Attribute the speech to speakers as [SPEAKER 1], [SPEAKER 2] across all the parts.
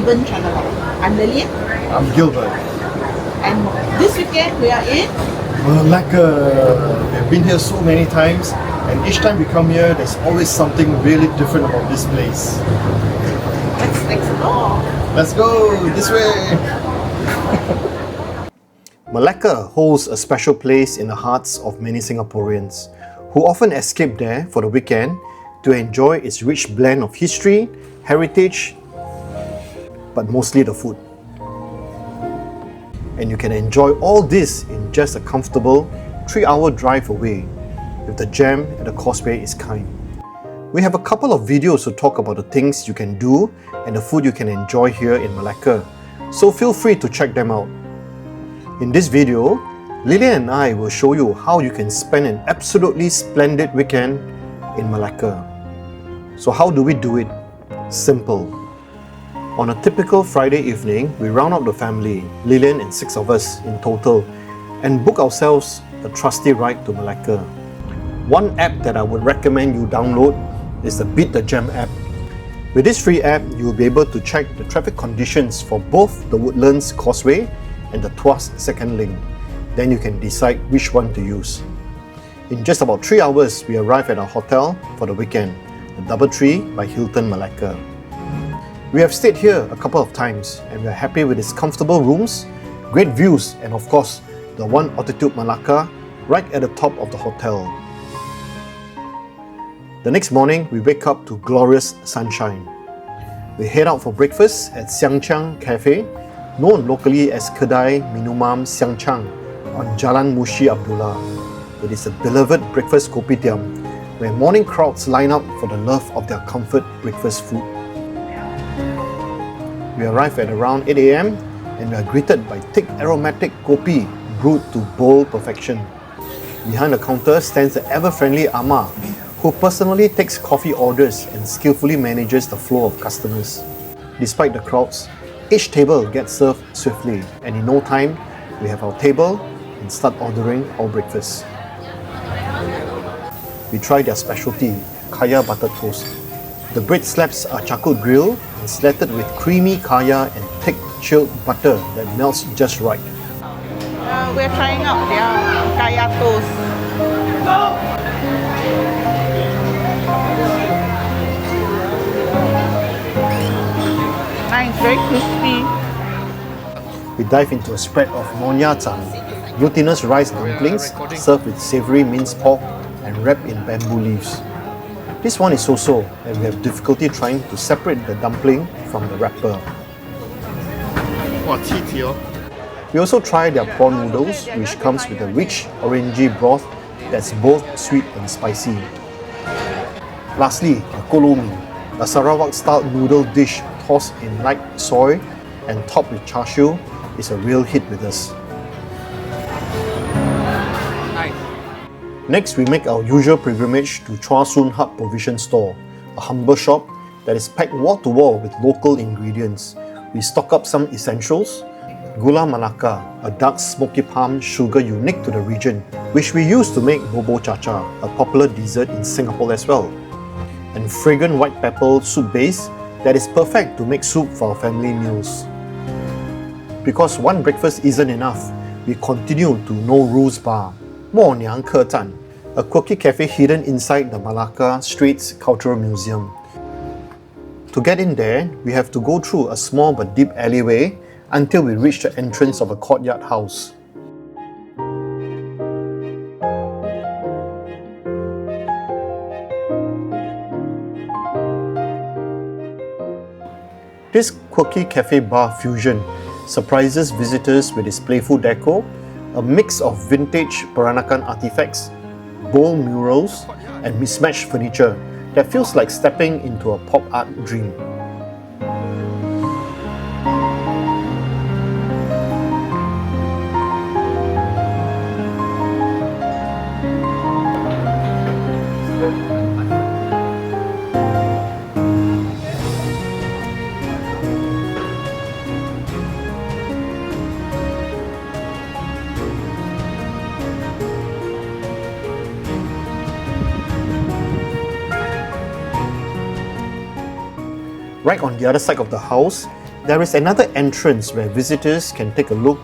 [SPEAKER 1] Gibbon Travelogue. I'm Lilian.
[SPEAKER 2] I'm Gilbert.
[SPEAKER 1] And this weekend we are in
[SPEAKER 2] Melaka. We've been here so many times, and each time we come here, there's always something really different about this place.
[SPEAKER 1] Let's explore.
[SPEAKER 2] Let's go this way. Malacca holds a special place in the hearts of many Singaporeans who often escape there for the weekend to enjoy its rich blend of history, heritage, but mostly the food. And you can enjoy all this in just a comfortable 3-hour drive away, if the jam at the Causeway is kind. We have a couple of videos to talk about the things you can do and the food you can enjoy here in Malacca, so feel free to check them out. In this video, Lilian and I will show you how you can spend an absolutely splendid weekend in Malacca. So how do we do it? Simple. On a typical Friday evening, we round up the family, Lilian and 6 of us in total, and book ourselves a trusty ride to Malacca. One app that I would recommend you download is the Beat the Jam app. With this free app, you will be able to check the traffic conditions for both the Woodlands Causeway and the Tuas Second Link. Then you can decide which one to use. In just about 3 hours, we arrive at our hotel for the weekend, the DoubleTree by Hilton Malacca. We have stayed here a couple of times and we are happy with its comfortable rooms, great views, and of course, the one altitude Malacca right at the top of the hotel. The next morning, we wake up to glorious sunshine. We head out for breakfast at Siang Chiang Café, known locally as Kedai Minuman Siang Chiang on Jalan Mushi Abdullah. It is a beloved breakfast kopitiam where morning crowds line up for the love of their comfort breakfast food. We arrive at around 8 AM and we are greeted by thick aromatic kopi brewed to bold perfection. Behind the counter stands the ever-friendly Ama, who personally takes coffee orders and skillfully manages the flow of customers. Despite the crowds, each table gets served swiftly, and in no time, we have our table and start ordering our breakfast. We try their specialty, kaya butter toast. The bread slabs are charcoal grilled and slatted with creamy kaya and thick chilled butter that melts just right.
[SPEAKER 1] we're trying out their kaya toast. Nice, very crispy.
[SPEAKER 2] We dive into a spread of Nonya, glutinous rice dumplings served with savoury minced pork and wrapped in bamboo leaves. This one is so-so, and we have difficulty trying to separate the dumpling from the wrapper. We also try their prawn noodles, which comes with a rich orangey broth that's both sweet and spicy. Lastly, the kolomi, a Sarawak-style noodle dish tossed in light soy and topped with char siu, is a real hit with us. Next, we make our usual pilgrimage to Chua Soon Hup provision store, a humble shop that is packed wall-to-wall with local ingredients. We stock up some essentials: gula Malacca, a dark smoky palm sugar unique to the region, which we use to make bobo cha-cha, a popular dessert in Singapore as well, and fragrant white pepper soup base that is perfect to make soup for our family meals. Because one breakfast isn't enough, we continue to No Rules Bar, 默娘客栈, a quirky cafe hidden inside the Malacca Streets Cultural Museum. To get in there, we have to go through a small but deep alleyway until we reach the entrance of a courtyard house. This quirky cafe bar fusion surprises visitors with its playful decor, a mix of vintage Peranakan artifacts, bold murals, and mismatched furniture that feels like stepping into a pop art dream. Right on the other side of the house There is another entrance where visitors can take a look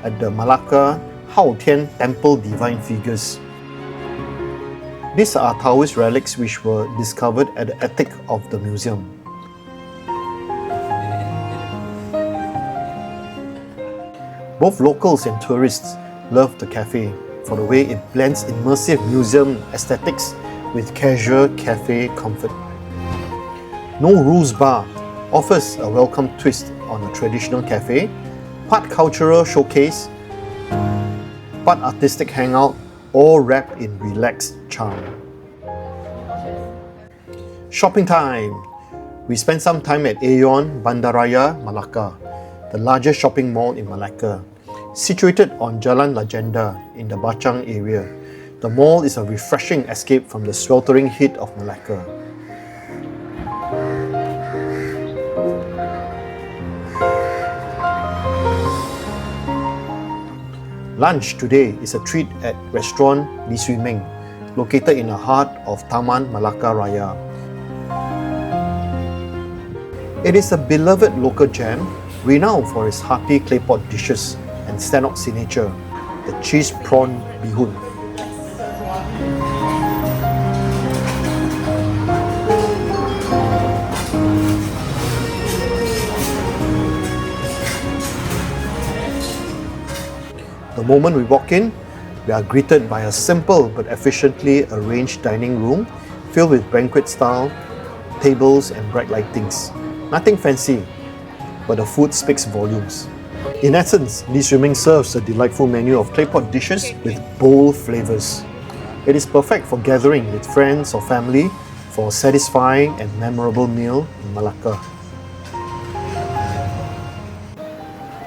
[SPEAKER 2] at the Malacca Hao Tian Temple Divine Figures. These are Taoist relics which were discovered at the attic of the museum. Both locals and tourists love the cafe for the way it blends immersive museum aesthetics with casual cafe comfort. No Rules Bar offers a welcome twist on a traditional cafe, part cultural showcase, part artistic hangout, all wrapped in relaxed charm. Shopping time! We spent some time at Aeon Bandaraya, Malacca, the largest shopping mall in Malacca. Situated on Jalan Legenda in the Bachang area, the mall is a refreshing escape from the sweltering heat of Malacca. Lunch today is a treat at restaurant Lee Swee Meng, located in the heart of Taman Malacca Raya. It is a beloved local jam, renowned for its hearty claypot dishes and stand-up signature, the cheese prawn bihun. The moment we walk in, we are greeted by a simple but efficiently arranged dining room filled with banquet-style tables and bright lightings. Nothing fancy, but the food speaks volumes. In essence, Lee Swee Meng serves a delightful menu of claypot dishes with bold flavours. It is perfect for gathering with friends or family for a satisfying and memorable meal in Malacca.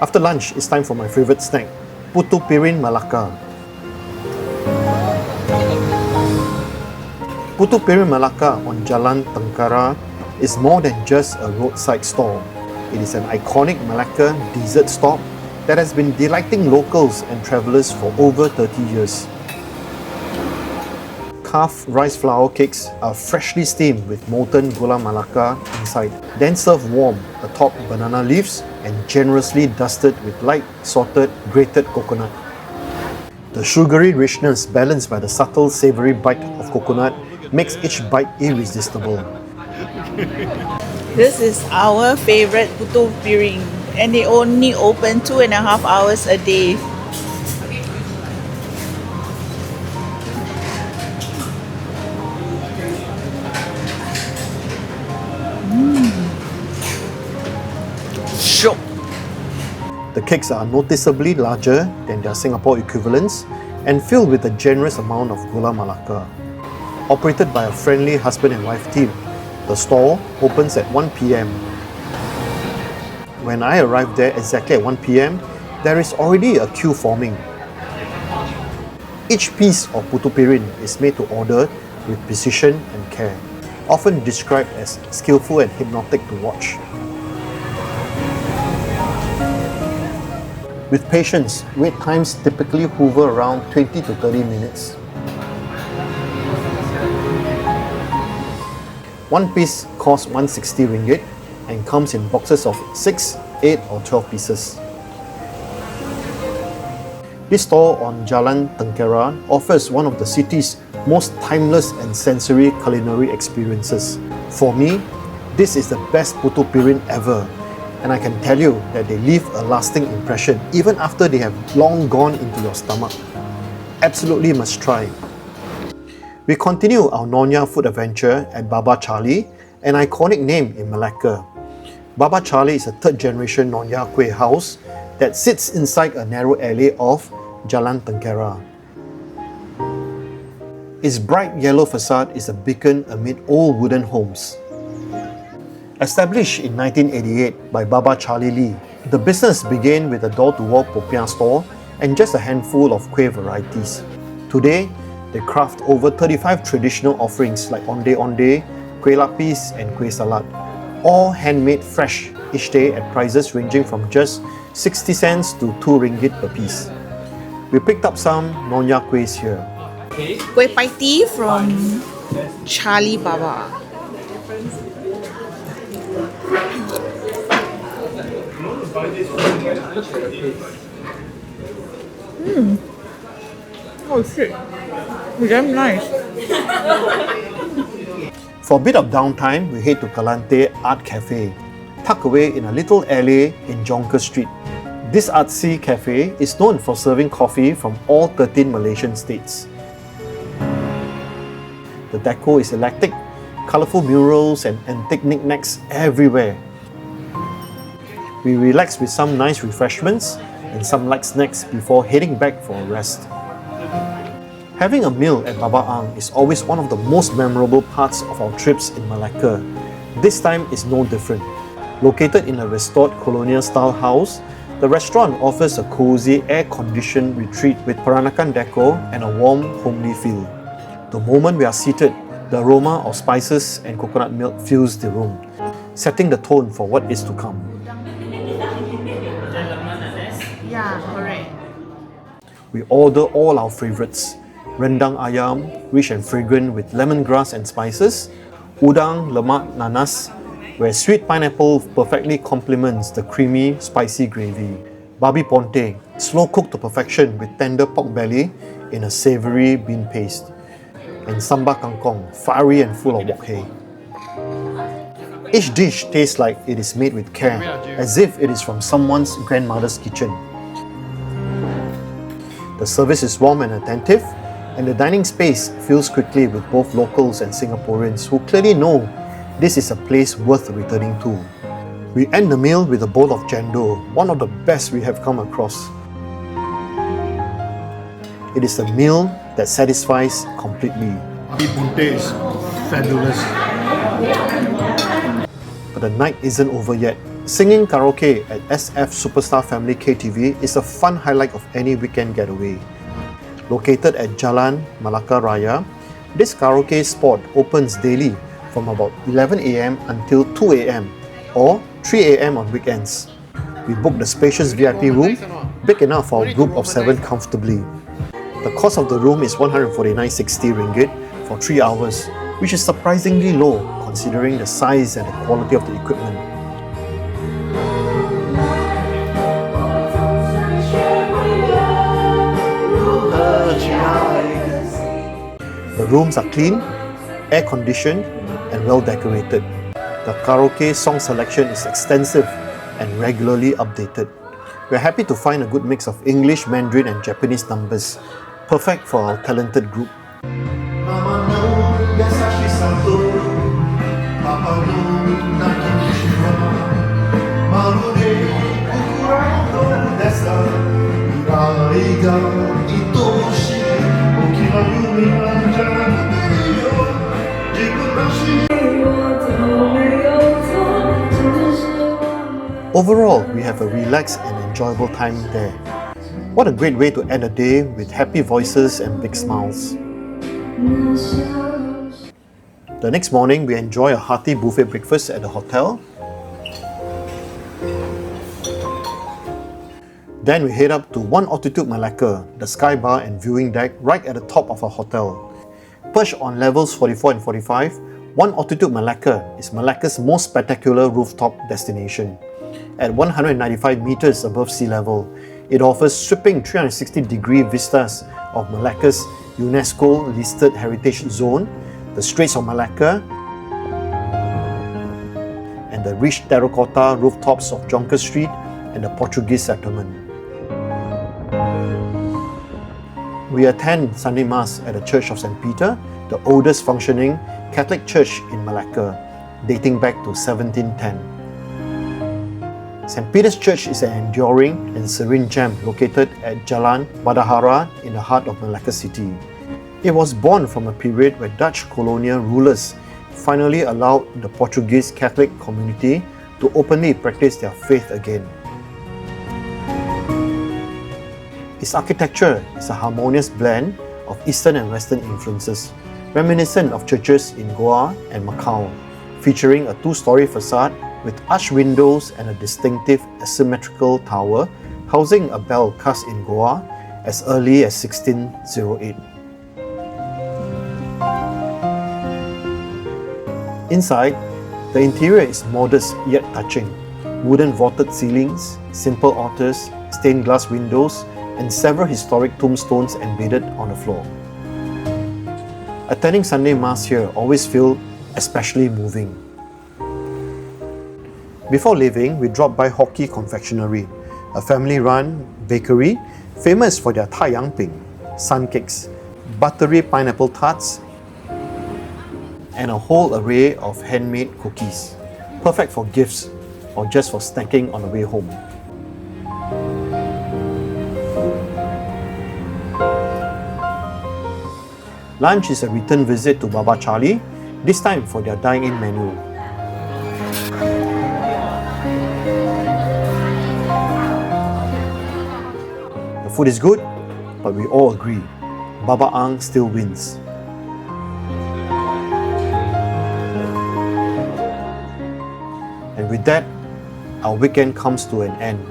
[SPEAKER 2] After lunch, it's time for my favourite snack, Putu Malacca. Putu Malacca on Jalan Tengkera is more than just a roadside stall. It is an iconic Malacca dessert stop that has been delighting locals and travellers for over 30 years. Carved rice flour cakes are freshly steamed with molten gula Malacca inside, then served warm atop banana leaves and generously dusted with light salted grated coconut. The sugary richness balanced by the subtle savoury bite of coconut makes each bite irresistible.
[SPEAKER 1] This is our favorite Putu Piring, and they only open 2.5 hours a day.
[SPEAKER 2] The cakes are noticeably larger than their Singapore equivalents and filled with a generous amount of gula Malacca. Operated by a friendly husband and wife team, the store opens at 1 p.m. When I arrived there exactly at 1 p.m, there is already a queue forming. Each piece of Putu Piring is made to order with precision and care, often described as skillful and hypnotic to watch. With patience, wait times typically hover around 20 to 30 minutes. One piece costs 160 ringgit and comes in boxes of 6, 8 or 12 pieces. This store on Jalan Tengkera offers one of the city's most timeless and sensory culinary experiences. For me, this is the best Putu Piring ever, and I can tell you that they leave a lasting impression even after they have long gone into your stomach. Absolutely must try. We continue our Nonya food adventure at Baba Charlie, an iconic name in Malacca. Baba Charlie is a third-generation Nonya kueh house that sits inside a narrow alley of Jalan Tengkera. Its bright yellow facade is a beacon amid old wooden homes. Established in 1988 by Baba Charlie Lee, the business began with a door-to-wall popiah store and just a handful of kueh varieties. Today, they craft over 35 traditional offerings like onde-onde, kueh lapis and kueh salat, all handmade fresh each day at prices ranging from just 60 cents to 2 ringgit per piece. We picked up some Nonya kuehs here.
[SPEAKER 1] Kueh pai tea from Charlie Baba. Oh shit. It's damn nice.
[SPEAKER 2] For a bit of downtime, we head to Calanthe Art Cafe, tucked away in a little alley in Jonker Street. This artsy cafe is known for serving coffee from all 13 Malaysian states. The decor is eclectic, colourful murals and antique knickknacks everywhere. We relax with some nice refreshments and some light snacks before heading back for a rest. Having a meal at Baba Ang is always one of the most memorable parts of our trips in Malacca. This time is no different. Located in a restored colonial-style house, the restaurant offers a cozy, air-conditioned retreat with Peranakan decor and a warm, homely feel. The moment we are seated, the aroma of spices and coconut milk fills the room, setting the tone for what is to come.
[SPEAKER 1] Yeah, correct.
[SPEAKER 2] We order all our favourites. Rendang ayam, rich and fragrant with lemongrass and spices. Udang lemak nanas, where sweet pineapple perfectly complements the creamy, spicy gravy. Babi ponte, slow cooked to perfection with tender pork belly in a savoury bean paste. And sambal kangkong, fiery and full of wok hei. Each dish tastes like it is made with care, as if it is from someone's grandmother's kitchen. The service is warm and attentive, and the dining space fills quickly with both locals and Singaporeans who clearly know this is a place worth returning to. We end the meal with a bowl of jando, one of the best we have come across. It is a meal that satisfies completely.
[SPEAKER 3] Babi ponte is fabulous.
[SPEAKER 2] But the night isn't over yet. Singing karaoke at SF SuperStar Family KTV is a fun highlight of any weekend getaway. Located at Jalan, Melaka Raya, this karaoke spot opens daily from about 11 AM until 2 AM or 3 AM on weekends. We booked the spacious VIP room, big enough for a group of 7 comfortably. The cost of the room is 149.60 ringgit for 3 hours, which is surprisingly low considering the size and the quality of the equipment. The rooms are clean, air-conditioned and well decorated. The karaoke song selection is extensive and regularly updated. We're happy to find a good mix of English, Mandarin and Japanese numbers, perfect for our talented group. Overall, we have a relaxed and enjoyable time there. What a great way to end a day with happy voices and big smiles. The next morning, we enjoy a hearty buffet breakfast at the hotel. Then we head up to 1 Altitude Malacca, the sky bar and viewing deck right at the top of our hotel. Perched on levels 44 and 45, 1 Altitude Malacca is Malacca's most spectacular rooftop destination. At 195 meters above sea level, it offers sweeping 360-degree vistas of Malacca's UNESCO-listed heritage zone, the Straits of Malacca, and the rich terracotta rooftops of Jonker Street and the Portuguese settlement. We attend Sunday Mass at the Church of St. Peter, the oldest functioning Catholic church in Malacca, dating back to 1710. St. Peter's Church is an enduring and serene gem located at Jalan Badahara in the heart of Malacca City. It was born from a period where Dutch colonial rulers finally allowed the Portuguese Catholic community to openly practice their faith again. Its architecture is a harmonious blend of Eastern and Western influences, reminiscent of churches in Goa and Macau, featuring a 2-story facade with arched windows and a distinctive asymmetrical tower housing a bell cast in Goa as early as 1608. Inside, the interior is modest yet touching. Wooden vaulted ceilings, simple altars, stained glass windows, and several historic tombstones embedded on the floor. Attending Sunday Mass here always feels especially moving. Before leaving, we dropped by Hock Kee Confectionery, a family-run bakery famous for their Taiyangping, sun cakes, buttery pineapple tarts, and a whole array of handmade cookies, perfect for gifts or just for snacking on the way home. Lunch is a return visit to Baba Charlie, this time for their dine-in menu. The food is good, but we all agree, Baba Ang still wins. And with that, our weekend comes to an end.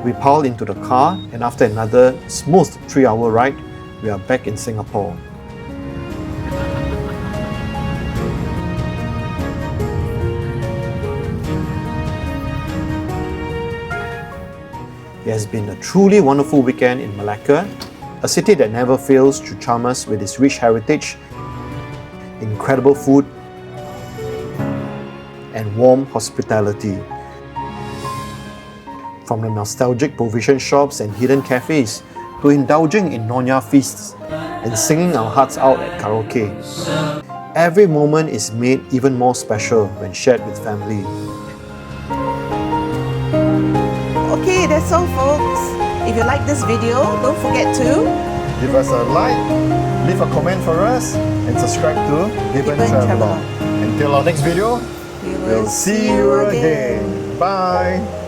[SPEAKER 2] We pile into the car, and after another smooth 3-hour ride, we are back in Singapore. It has been a truly wonderful weekend in Malacca, a city that never fails to charm us with its rich heritage, incredible food, and warm hospitality. From the nostalgic provision shops and hidden cafes to indulging in Nonya feasts and singing our hearts out at Karaoke, every moment is made even more special when shared with family.
[SPEAKER 1] Okay, that's all folks. If you like this video, don't forget to
[SPEAKER 2] Give us a like, leave a comment for us, and subscribe to Gibbon
[SPEAKER 1] Gibbon
[SPEAKER 2] Travelogue.
[SPEAKER 1] Travelogue.
[SPEAKER 2] Until our next video,
[SPEAKER 1] we
[SPEAKER 2] we'll see you again. Bye!